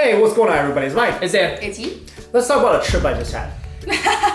Hey, what's going on, everybody? It's Mike. It's Dan. It's you. Let's talk about a trip I just had.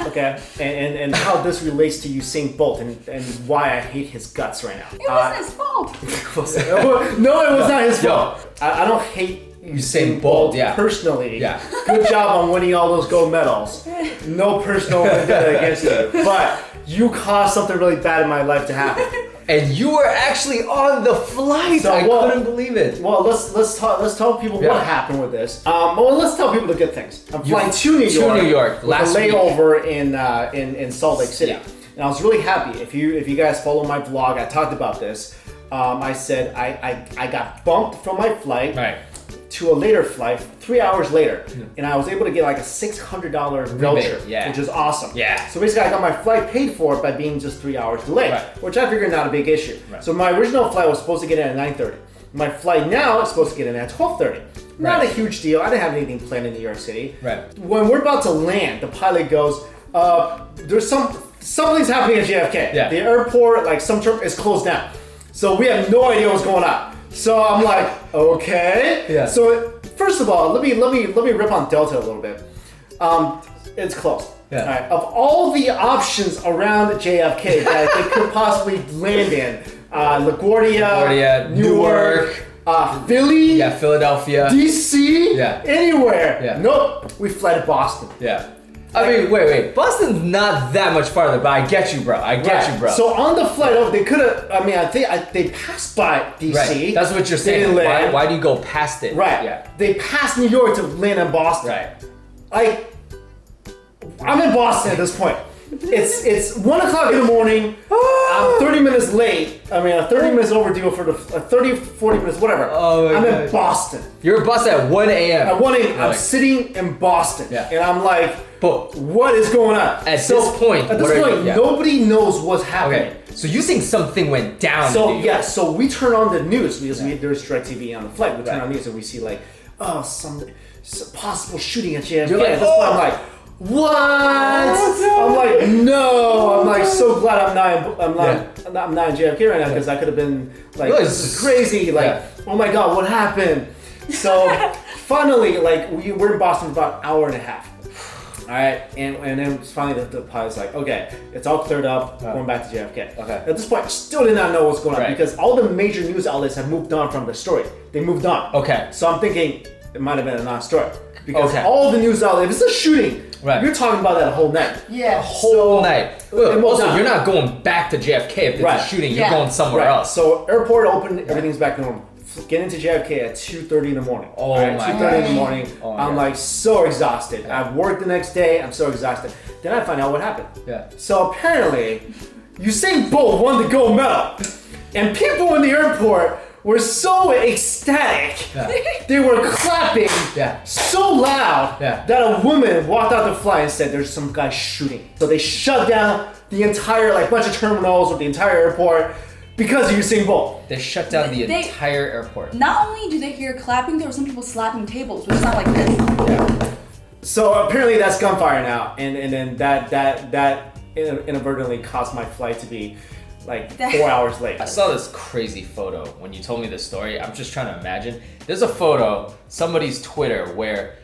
Okay, and how this relates to Usain Bolt and why I hate his guts right now. It wasn't his fault. No, it was not his fault. I don't hate Usain Bolt personally. Yeah. Good job on winning all those gold medals. No personal vendetta against you, but you caused something really bad in my life to happen. And you were actually on the flight. I couldn't believe it. Well, let's tell people what happened with this. Let's tell people the good things. I'm flying to New York. Last with a layover in Salt Lake City, and I was really happy. If you guys follow my vlog, I talked about this. I said I got bumped from my flight to a later flight 3 hours later, and I was able to get like a $600 voucher, which is awesome. Yeah. So basically, I got my flight paid for by being just 3 hours delayed, which I figured not a big issue. So my original flight was supposed to get in at 9:30. My flight now is supposed to get in at 12:30. Not a huge deal. I didn't have anything planned in New York City. When we're about to land, the pilot goes, "There's something's happening at JFK. The airport, like some term, is closed down. So we have no idea what's going on." So I'm like, okay. So first of all, let me rip on Delta a little bit. It's closed. All right. Of all the options around JFK that they could possibly land in, LaGuardia, Newark, Philly, Philadelphia, DC, anywhere. Nope. We fled to Boston. I mean, wait. Boston's not that much farther, but I get you, bro. So on the flight over, they could have. I mean, I think they passed by DC. That's what you're saying. Why do you go past it? They passed New York to land in Boston. I'm in Boston at this point. It's 1 o'clock in the morning. I'm 30 minutes late. I mean, 30 minutes overdue for the 30, 40 minutes, whatever. I'm in Boston. You're in Boston at 1 a.m. At 1 a.m. I'm sitting in Boston. And I'm like, but what is going on? At this point, nobody knows what's happening. So you think something went down? So we turn on the news because there's DirecTV on the flight. We turn on the news and we see like, some possible shooting at JFK. At this point, I'm like, what? I'm like, no. I'm like so glad I'm not in JFK right now because I could have been like, this is crazy. Like, oh my god, what happened? So finally, like we're in Boston for about an hour and a half. All right, and then finally the pilot's like, okay, it's all cleared up, going back to JFK. At this point, I still did not know what's going on because all the major news outlets have moved on from the story. They moved on. So I'm thinking it might have been a non-story because all the news outlets, if it's a shooting, you're talking about that a whole night. A whole night. Also, you're not going back to JFK if it's a shooting. You're going somewhere else. So airport open, everything's back normal. Get into JFK at 2:30 in the morning. 2:30 in the morning. I'm like so exhausted. I've worked the next day. I'm so exhausted. Then I find out what happened. So apparently, Usain Bolt won the gold medal, and people in the airport were so ecstatic. They were clapping so loud that a woman walked out the flight and said, "There's some guy shooting." So they shut down the entire bunch of terminals or the entire airport. Because of Usain Bolt. They shut down the entire airport. Not only do they hear clapping, there were some people slapping tables, which sound like this. So apparently that's gunfire now, and then that inadvertently caused my flight to be like 4 hours late. I saw this crazy photo when you told me this story. I'm just trying to imagine. There's a photo, somebody's Twitter, where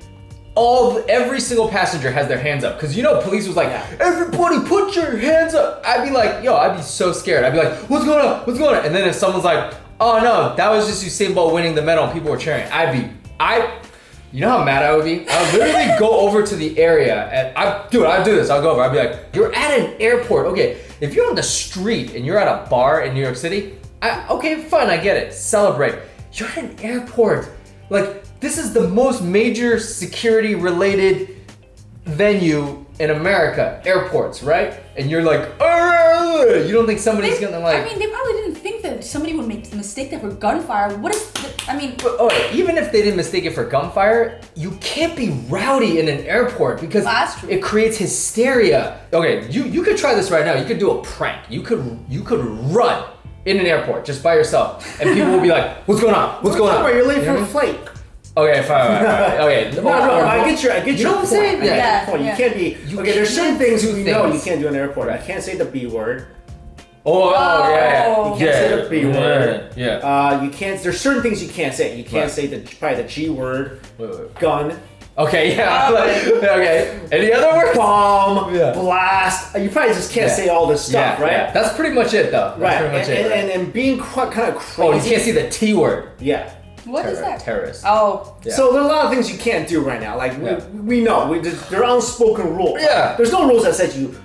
every single passenger has their hands up because police was like, everybody put your hands up. I'd be like, I'd be so scared. I'd be like, what's going on? And then if someone's like, oh no, that was just Usain Bolt winning the medal and people were cheering, you know how mad I would be? I would literally go over to the area and I'd do this. I'll go over. I'd be like, you're at an airport. Okay, if you're on the street and you're at a bar in New York City, okay, fine, I get it. Celebrate. You're at an airport. Like, this is the most major security related venue in America, airports, right? And you're like, you don't think somebody's gonna like... I mean, they probably didn't think that somebody would make the mistake that for gunfire. What if, I mean... even if they didn't mistake it for gunfire, you can't be rowdy in an airport because it creates hysteria. Okay, you could try this right now. You could do a prank. You could run in an airport just by yourself and people will be like, what's going on? What's going on? You're late for a flight. Okay, fine. Okay. No, I get your you know what I'm saying? You can't be. There's certain things you can't do in an airport. You can't say the B word. yeah. You can't say the B word. Yeah. You can't. There's certain things you can't say. You can't say probably the G word. Wait. Gun. Okay, yeah. Okay. Any other words? Bomb. Blast. You probably just can't say all this stuff, right? Yeah. That's pretty much it, though. That's pretty much it. And being kind of crazy. Oh, you can't say the T word. Yeah. What is that? Terrorist. Oh. Yeah. So there are a lot of things you can't do right now. Like we know, there are unspoken rules. Yeah. There's no rules that says you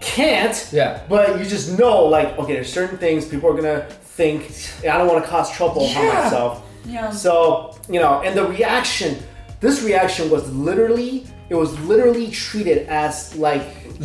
can't. Yeah. But you just know, like, okay, there's certain things people are gonna think. I don't want to cause trouble for myself. Yeah. So and the reaction. This reaction was literally treated as like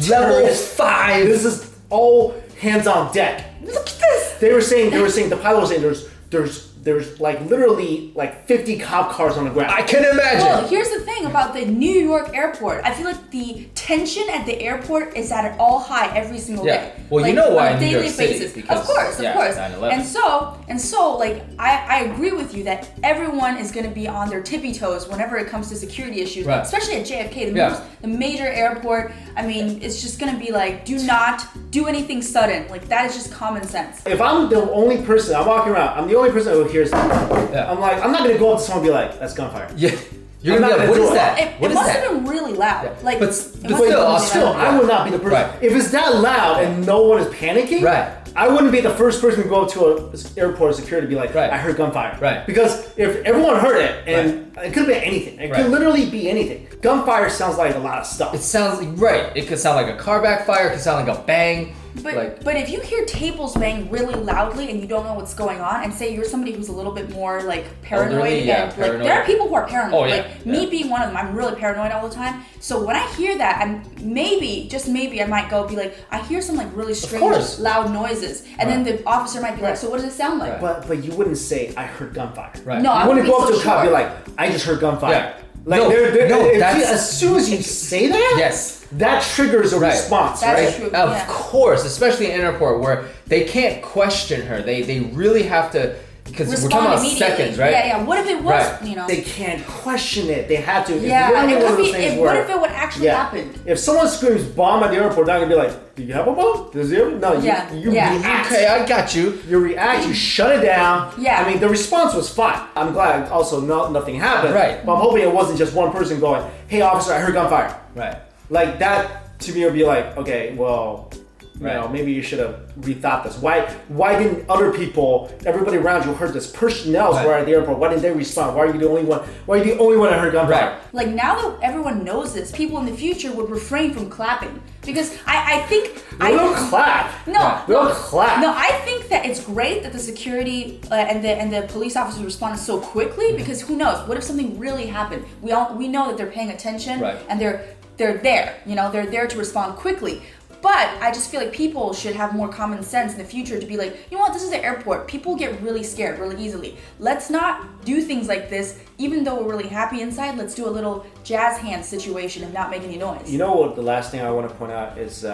level 5. This is all hands on deck. Look at this. They were saying the pilot was saying there's like literally like 50 cop cars on the ground. I can imagine. Well, here's the thing about the New York airport. I feel like the tension at the airport is at an all high every single day. Well, like, you know why on a New York daily City, basis. because, of course. 9/11. And so like I agree with you that everyone is going to be on their tippy toes whenever it comes to security issues, especially at JFK, the major airport. I mean, it's just going to be like, do not do anything sudden. Like that is just common sense. If I'm the only person, I'm walking around, I'm the only person who hears that. I'm like, I'm not gonna go up to someone and be like, that's gunfire. Yeah. You're gonna be like, what is that? It must have been really loud. Yeah. Like, but still, I would not be the person. Right. If it's that loud and no one is panicking, I wouldn't be the first person to go up to an airport security to be like, I heard gunfire. Right. Because if everyone heard it, and it could have been anything. It could literally be anything. Gunfire sounds like a lot of stuff. It sounds It could sound like a car backfire. It could sound like a bang. But if you hear tables bang really loudly and you don't know what's going on, and say you're somebody who's a little bit more like paranoid, paranoid. Like there are people who are paranoid. Oh, yeah. Me being one of them, I'm really paranoid all the time. So when I hear that, just maybe I might go be like, I hear some like really strange loud noises, and then the officer might be like, so what does it sound like? But you wouldn't say I heard gunfire. Right. No, you wouldn't go up to a cop and be like, I just heard gunfire. Yeah. Like as soon as you say that, that triggers a response, That's right? True. Of course, especially in an airport where they can't question her. They really have to, because we're talking about seconds, right? Yeah. What if it was, They can't question it. They have to. Yeah. What if it would actually happen? If someone screams bomb at the airport, they're not gonna be like, do you have a bomb? Does it? No. You react. Okay, I got you. You react. You shut it down. Yeah. I mean, the response was fine. I'm glad. Also, nothing happened. Right. But I'm hoping it wasn't just one person going, "Hey, officer, I heard gunfire." Right. Like that to me would be like, okay, well, you know, maybe you should have rethought this. Why didn't other people, everybody around you heard this? Personnel were at the airport. Why didn't they respond? Why are you the only one? Why are you the only one that heard gunfire? Right. Like now that everyone knows this, people in the future would refrain from clapping because I think we don't clap. No, we don't clap. No, I think that it's great that the security and the police officers responded so quickly because who knows? What if something really happened? We know that they're paying attention and they're there. They're there to respond quickly. But I just feel like people should have more common sense in the future to be like, you know what, this is the airport. People get really scared really easily. Let's not do things like this. Even though we're really happy inside, let's do a little jazz hand situation and not make any noise. You know what, the last thing I want to point out is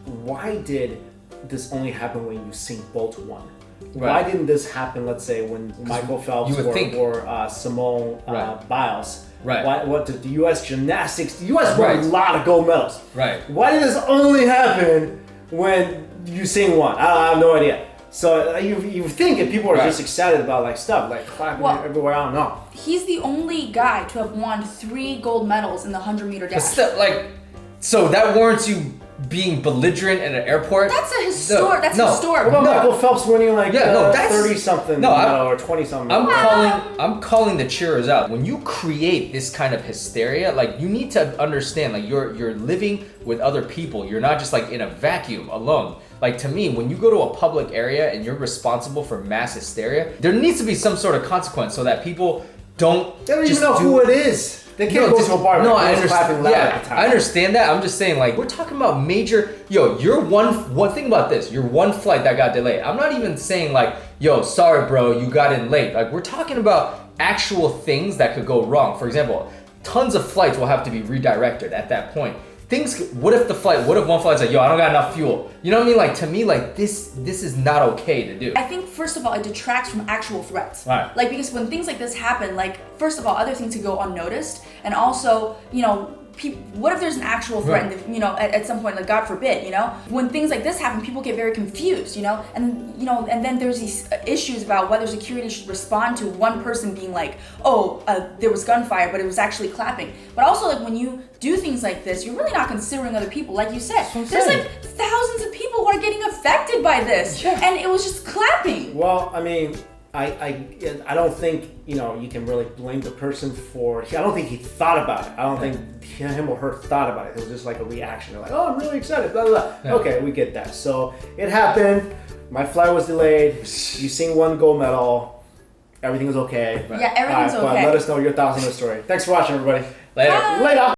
why did this only happen when Usain Bolt won? Why didn't this happen, let's say, when Michael Phelps or Simone Biles? Right. What did the U.S. gymnastics? The U.S. won a lot of gold medals. Right. Why did this only happen when Usain won? I have no idea. So you think if people are just excited about like stuff like clapping everywhere, I don't know. He's the only guy to have won 3 gold medals in the 100-meter dash. So that warrants you being belligerent at an airport? That's a historic. What about Michael Phelps winning 30-something or 20-something? I'm calling the cheerers out. When you create this kind of hysteria, you need to understand, you're living with other people. You're not just in a vacuum alone. To me, when you go to a public area and you're responsible for mass hysteria, there needs to be some sort of consequence so that people don't. They don't even know who it is. They can't go to a bar. I understand. I understand that. I'm just saying, we're talking about major. You're one thing about this. You're one flight that got delayed. I'm not even saying sorry, bro, you got in late. We're talking about actual things that could go wrong. For example, tons of flights will have to be redirected at that point. What if one flight's like, I don't got enough fuel? You know what I mean? To me, this is not okay to do. I think, first of all, it detracts from actual threats. Right. Because when things like this happen, first of all, other things could go unnoticed. And also, what if there's an actual threat, and at some point, like God forbid, when things like this happen, people get very confused, and then there's these issues about whether security should respond to one person being like, there was gunfire, but it was actually clapping. But also, like, when you do things like this, you're really not considering other people. Like you said, there's like thousands of people who are getting affected by this, and it was just clapping. Well, I mean, I don't think you can really blame the person for. I don't think he thought about it. I don't think him or her thought about it. It was just like a reaction. They're like, "Oh, I'm really excited." Blah blah blah. Yeah. Okay, we get that. So it happened. My flight was delayed. Usain won gold medal. Everything was okay. Yeah, everything's okay. But let us know your thoughts on the story. Thanks for watching, everybody. Later. Later.